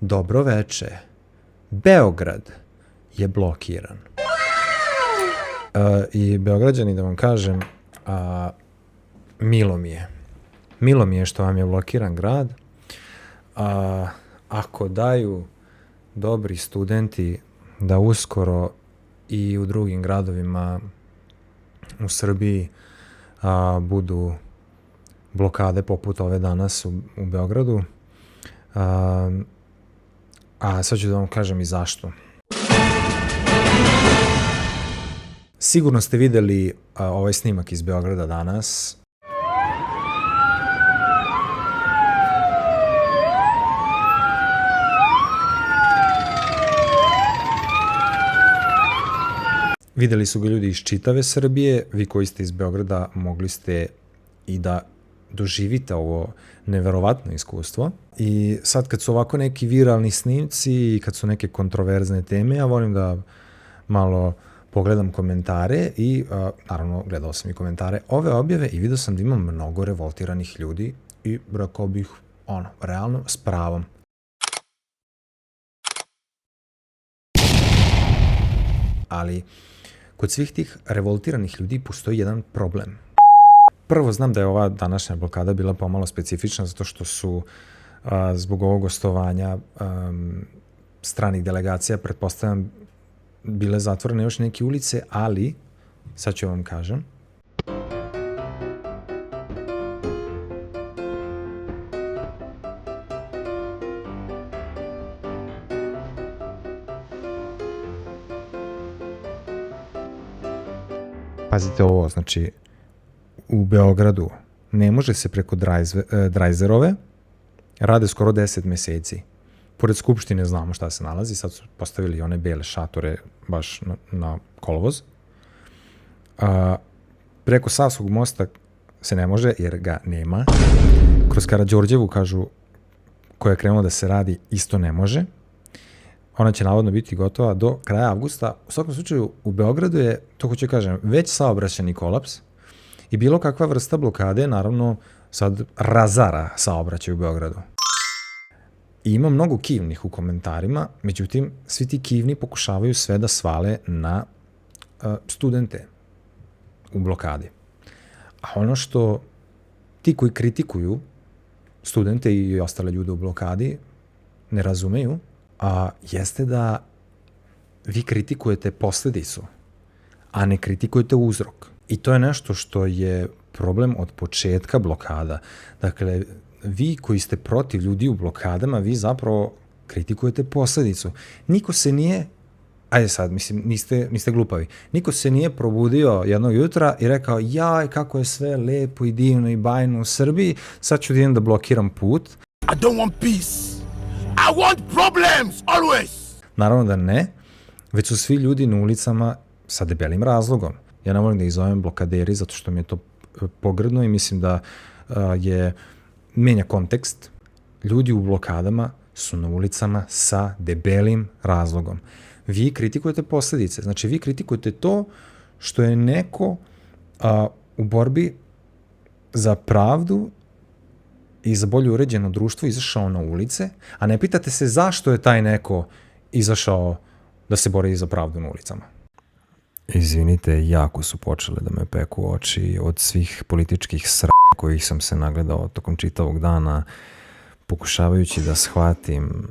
Dobro veče. Beograd je blokiran. I Beograđani, da vam kažem, milo mi je. Milo mi je što vam je blokiran grad. Ako daju dobri studenti da uskoro i u drugim gradovima u Srbiji budu blokade poput ove danas u Beogradu, a sad ću da vam kažem i zašto. Sigurno ste videli ovaj snimak iz Beograda danas. Videli su ga ljudi iz čitave Srbije, vi koji ste iz Beograda mogli ste i da doživite ovo neverovatno iskustvo. I sad kad su ovako neki viralni snimci i kad su neke kontroverzne teme, ja volim da malo pogledam komentare i naravno gledao sam i komentare ove objave i vidio sam da ima mnogo revoltiranih ljudi i rekao bih realno s pravom. Ali kod svih tih revoltiranih ljudi postoji jedan problem. Prvo, znam da je ova današnja blokada bila pomalo specifična zato što su zbog ovog gostovanja stranih delegacija, pretpostavljam, bile zatvorene još neke ulice, ali, sad ću vam kažem, pazite ovo, znači, u Beogradu ne može se preko Drajzerove, rade skoro 10 meseci. Pored Skupštine znamo šta se nalazi, sad su postavili one bele šatore baš na kolovoz. Preko Savskog mosta se ne može jer ga nema. Kroz Karađorđevu, kažu, koja je krenula da se radi, isto ne može. Ona će navodno biti gotova do kraja avgusta. U svakom slučaju, u Beogradu je, to hoću kažem, već saobraćajni kolaps i bilo kakva vrsta blokade, naravno, sad razara saobraćaj u Beogradu. I ima mnogo kivnih u komentarima, međutim, svi ti kivni pokušavaju sve da svale na studente u blokadi. A ono što ti koji kritikuju studente i ostale ljude u blokadi ne razumeju, jeste da vi kritikujete posledicu, a ne kritikujete uzrok. I to je nešto što je problem od početka blokada. Dakle, vi koji ste protiv ljudi u blokadama, vi zapravo kritikujete posledicu. Niko se nije, ajde sad, mislim, niste glupavi, niko se nije probudio jednog jutra i rekao, jaj, kako je sve lepo i divno i bajno u Srbiji, sad ću da idem da blokiram put. I don't want peace. I want problems, always! Naravno da ne, već su svi ljudi na ulicama sa debelim razlogom. Ja ne volim da ih zovem blokaderi zato što mi je to pogrdno i mislim da menja kontekst. Ljudi u blokadama su na ulicama sa debelim razlogom. Vi kritikujete posledice. Znači, vi kritikujete to što je neko u borbi za pravdu i za bolje uređeno društvo izašao na ulice, a ne pitate se zašto je taj neko izašao da se bori za pravdu na ulicama. Izvinite, jako su počele da me peku oči od svih političkih kojih sam se nagledao tokom čitavog dana, pokušavajući da shvatim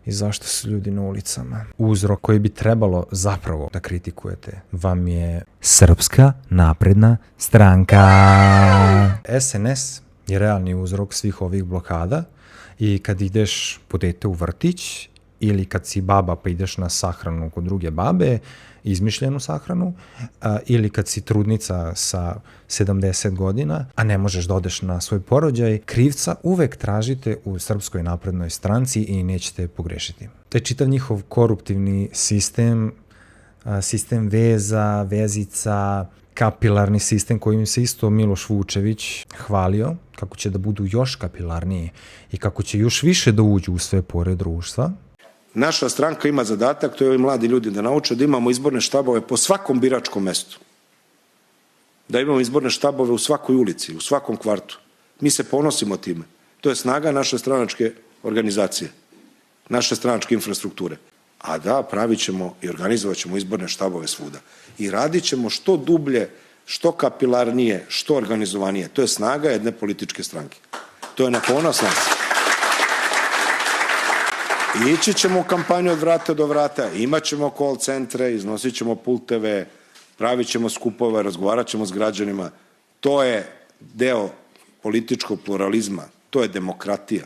i zašto su ljudi na ulicama. Uzrok koji bi trebalo zapravo da kritikujete vam je Srpska napredna stranka. SNS je realni uzrok svih ovih blokada i kad ideš po dete u vrtić ili kad si baba pa ideš na sahranu kod druge babe, izmišljenu sahranu, ili kad si trudnica sa 70 godina, a ne možeš da odeš na svoj porođaj, krivca uvek tražite u Srpskoj naprednoj stranci i nećete pogrešiti. To je čitav njihov koruptivni sistem, sistem veza, vezica, kapilarni sistem kojim se isto Miloš Vučević hvalio, kako će da budu još kapilarniji i kako će još više da uđu u sve pore društva. Naša stranka ima zadatak, to je ovi mladi ljudi da nauče, da imamo izborne štabove po svakom biračkom mestu. Da imamo izborne štabove u svakoj ulici, u svakom kvartu. Mi se ponosimo time. To je snaga naše stranačke organizacije, naše stranačke infrastrukture. A da, pravit ćemo i organizovat ćemo izborne štabove svuda. I radit ćemo što dublje, što kapilarnije, što organizovanije. To je snaga jedne političke stranke. To je na ponos nas. I ići ćemo u kampanju od vrata do vrata, imat ćemo call centre, iznosit ćemo pulteve, pravit ćemo skupove, razgovarat ćemo s građanima. To je deo političkog pluralizma, to je demokratija.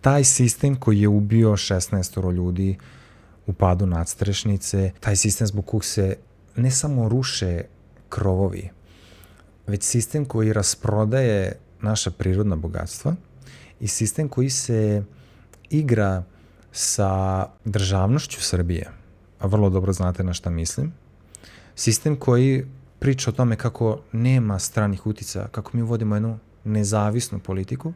Taj sistem koji je ubio 16 ljudi u padu nadstrešnice, taj sistem zbog kog se ne samo ruše krovovi, već sistem koji rasprodaje naša prirodna bogatstva i sistem koji se igra sa državnošću Srbije, a vrlo dobro znate na šta mislim, sistem koji priča o tome kako nema stranih uticaja, kako mi vodimo jednu nezavisnu politiku,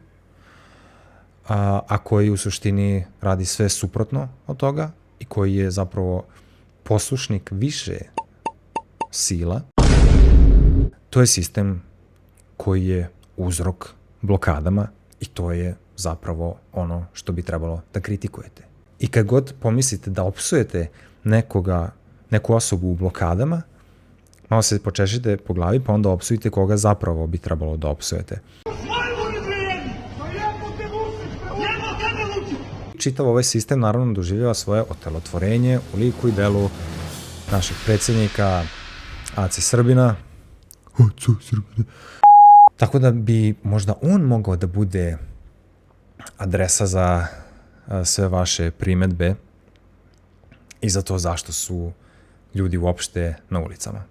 a koji u suštini radi sve suprotno od toga i koji je zapravo poslušnik više sila, to je sistem koji je uzrok blokadama i to je zapravo ono što bi trebalo da kritikujete. I kad god pomislite da opsujete neku osobu u blokadama, malo se počešite po glavi pa onda opsujte koga zapravo bi trebalo da opsujete. Čitav ovaj sistem naravno doživljava svoje otelotvorenje u liku i delu našeg predsjednika Ace Srbina. Tako da bi možda on mogao da bude adresa za sve vaše primedbe i za to zašto su ljudi uopšte na ulicama.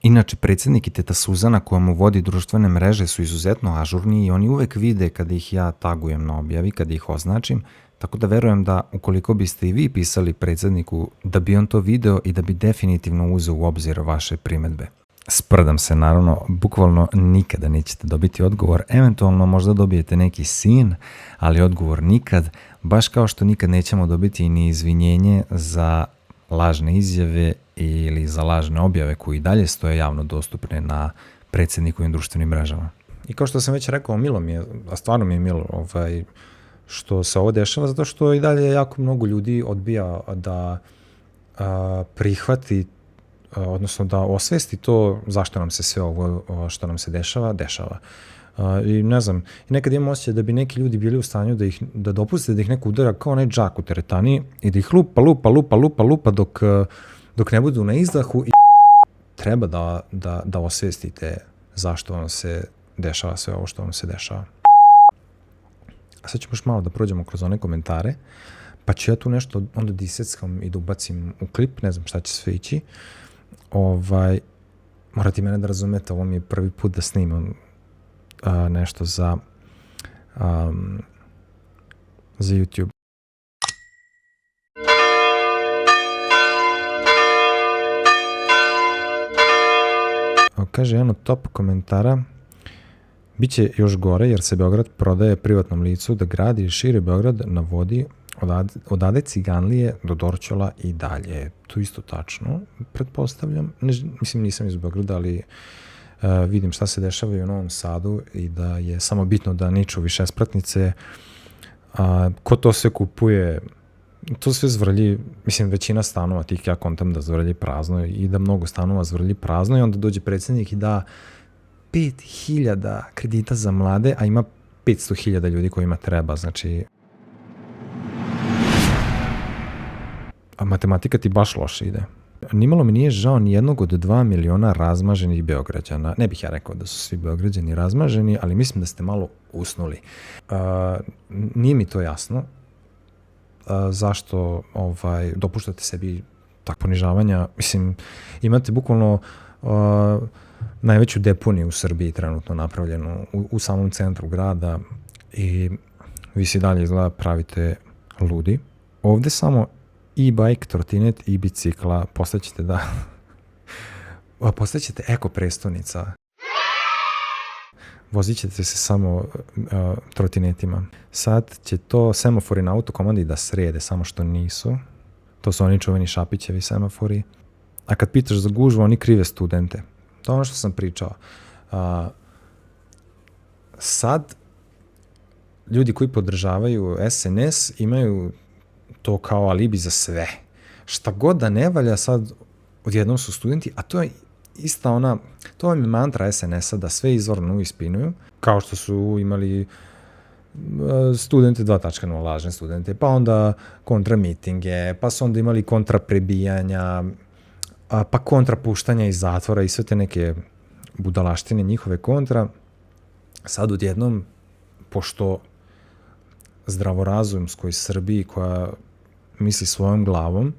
Inače, predsjednik i teta Suzana koja mu vodi društvene mreže su izuzetno ažurni i oni uvek vide kada ih ja tagujem na objavi, kada ih označim, tako da verujem da ukoliko biste i vi pisali predsjedniku, da bi on to video i da bi definitivno uzeo u obzir vaše primedbe. Sprdam se, naravno, bukvalno nikada nećete dobiti odgovor, eventualno možda dobijete neki sin, ali odgovor nikad, baš kao što nikad nećemo dobiti ni izvinjenje za lažne izjave ili za lažne objave koji i dalje stoje javno dostupne na predsjednikovim društvenim mrežama. I kao što sam već rekao, milo mi je, a stvarno mi je milo što se ovo dešava, zato što i dalje jako mnogo ljudi odbija da prihvati, odnosno da osvesti to zašto nam se sve ovo što nam se dešava. I ne znam, nekad imam osjećaj da bi neki ljudi bili u stanju da dopuste da ih neko udara kao onaj džak u teretani i da ih lupa dok ne budu na izdahu i treba da osvestite zašto vam se dešava sve ovo što vam se dešava. A sad ćemo još malo da prođemo kroz one komentare, pa ću ja tu nešto onda diseckam i da ubacim u klip, ne znam šta će sve ići. Morate mene da razumete, ovo mi je prvi put da snimam nešto za YouTube. Kaže jedan od top komentara: biće još gore jer se Beograd prodaje privatnom licu da gradi i širi Beograd na vodi odade Ciganlije do Dorćola i dalje. To isto tačno, pretpostavljam. Mislim, nisam iz Beograda, ali vidim šta se dešava i u Novom Sadu i da je samo bitno da niču više spratnice. Ko to sve kupuje, to sve zvrlji, mislim, većina stanova tih, ja kontam da zvrlji prazno i da mnogo stanova zvrlji prazno i onda dođe predsjednik i da 5.000 kredita za mlade, a ima 500.000 ljudi kojima treba, znači a matematika ti baš loše ide. Nimalo mi nije žao ni jednog od 2 miliona razmaženih Beograđana. Ne bih ja rekao da su svi Beograđani razmaženi, ali mislim da ste malo usnuli. Nije mi to jasno. Zašto dopuštate sebi tak ponižavanja? Mislim, imate bukvalno najveću deponiju u Srbiji trenutno napravljenu u samom centru grada i vi si dalje izgleda pravite ludi. Ovde samo e-bike, trotinet i bicikla postaćete postaćete eko prestonica. vozit ćete se samo trotinetima. Sad će to semafori na autokomandi da srede, samo što nisu. To su oni čuveni Šapićevi semafori. A kad pitaš za gužvu, oni krive studente. To je ono što sam pričao. Sad, ljudi koji podržavaju SNS imaju to kao alibi za sve. Šta god da ne valja, sad odjednom su studenti, a to je ista ona, to vam je mantra SNS-a da sve izvorno ispinuju, kao što su imali studente 2.0, lažne studente, pa onda kontra mitinge, pa su onda imali kontra prebijanja, pa kontra puštanja iz zatvora i sve te neke budalaštine njihove kontra. Sad odjednom, pošto zdravorazumskoj Srbiji koja misli svojom glavom,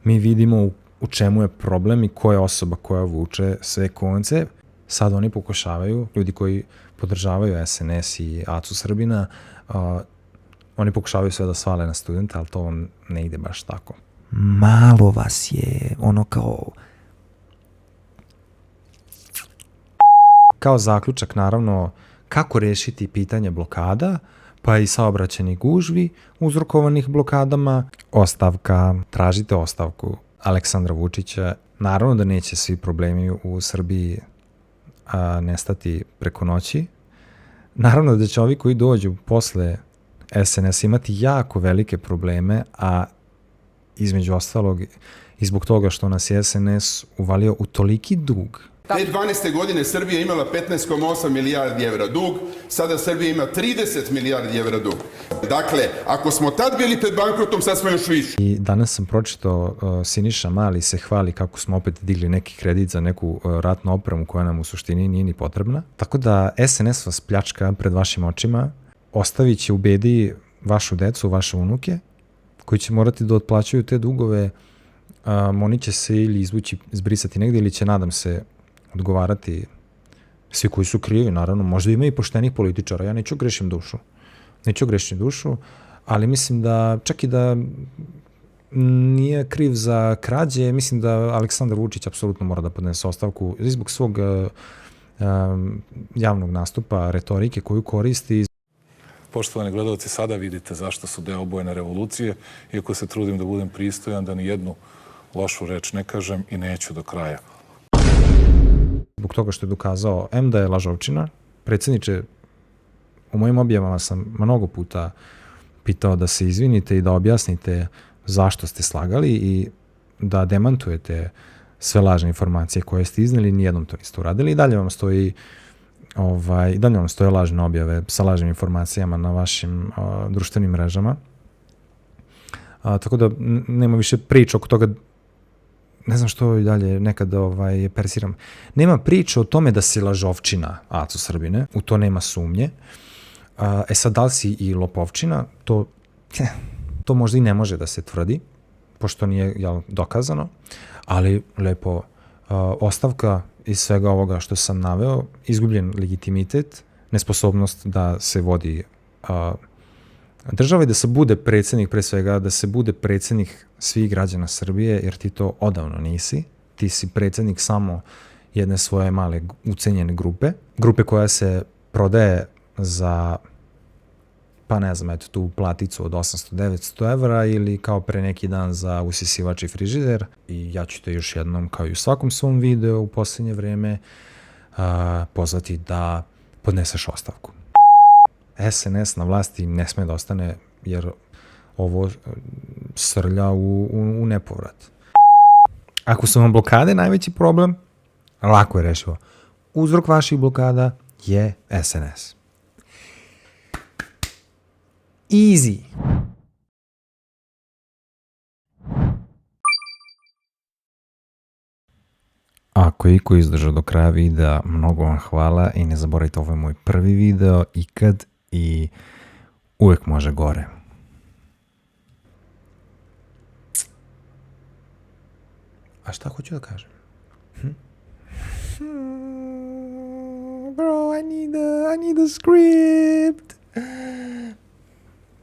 mi vidimo u čemu je problem i ko je osoba koja vuče sve konce. Sad oni pokušavaju, ljudi koji podržavaju SNS i Acu Srbina, oni pokušavaju sve da svale na studenta, ali to vam ne ide baš tako. Malo vas je ono Kao zaključak, naravno, kako rešiti pitanje blokada, pa i saobraćajnih gužvi uzrokovanih blokadama. Ostavka, tražite ostavku Aleksandra Vučića. Naravno da neće svi problemi u Srbiji nestati preko noći. Naravno da će ovi koji dođu posle SNS imati jako velike probleme, a između ostalog i zbog toga što nas je SNS uvalio u toliki dug. 2012. godine Srbija imala 15,8 milijardi evra dug, sada Srbija ima 30 milijardi evra dug. Dakle, ako smo tad bili pred bankrotom, sad smo još više. I danas sam pročitao Siniša Mali se hvali kako smo opet digli neki kredit za neku ratnu opremu koja nam u suštini nije ni potrebna. Tako da SNS vas pljačka pred vašim očima, ostavit će u bedi vašu decu, vaše unuke, koji će morati da otplaćaju te dugove, oni će se ili izvući, zbrisati negdje ili će, nadam se, odgovarati svi koji su krivi, naravno. Možda ima i poštenih političara, ja neću grešim dušu, ali mislim da čak i da nije kriv za krađe, mislim da Aleksandar Vučić apsolutno mora da podnese ostavku i zbog svog javnog nastupa, retorike koju koristi. Poštovani gledalci, sada vidite zašto su deo obojene revolucije, iako se trudim da budem pristojan, da ni jednu lošu reč ne kažem i neću do kraja. Zbog toga što je dokazao da je lažovčina. Predsjedniče, u mojim objavama sam mnogo puta pitao da se izvinite i da objasnite zašto ste slagali i da demantujete sve lažne informacije koje ste izneli, nijednom to niste uradili i dalje vam stoje lažne objave sa lažnim informacijama na vašim društvenim mrežama. Tako da nema više priča oko toga. Ne znam što i dalje nekad persiram. Nema priče o tome da si lažovčina Aco Srbine, u to nema sumnje. Sad, da li si i lopovčina, to možda i ne može da se tvrdi, pošto nije dokazano, ali lepo ostavka iz svega ovoga što sam naveo, izgubljen legitimitet, nesposobnost da se vodi država i da se bude predsjednik, pre svega da se bude predsjednik svih građana Srbije, jer ti to odavno nisi. Ti si predsjednik samo jedne svoje male ucenjene grupe koja se prodaje za, pa ne znam, eto tu platicu od 800-900 evra ili kao pre neki dan za usisivač i frižider. I ja ću te još jednom, kao i u svakom svom videu u posljednje vreme, pozvati da podneseš ostavku. SNS na vlasti ne sme da ostane, jer ovo srlja u nepovrat. Ako su vam blokade najveći problem, lako je rešivo. Uzrok vaših blokada je SNS. Easy. Ako je iko izdržao do kraja videa, mnogo vam hvala i ne zaboravite, ovo je moj prvi video ikad i uvek može gore. A šta hoću da kažem? Bro, I need a script.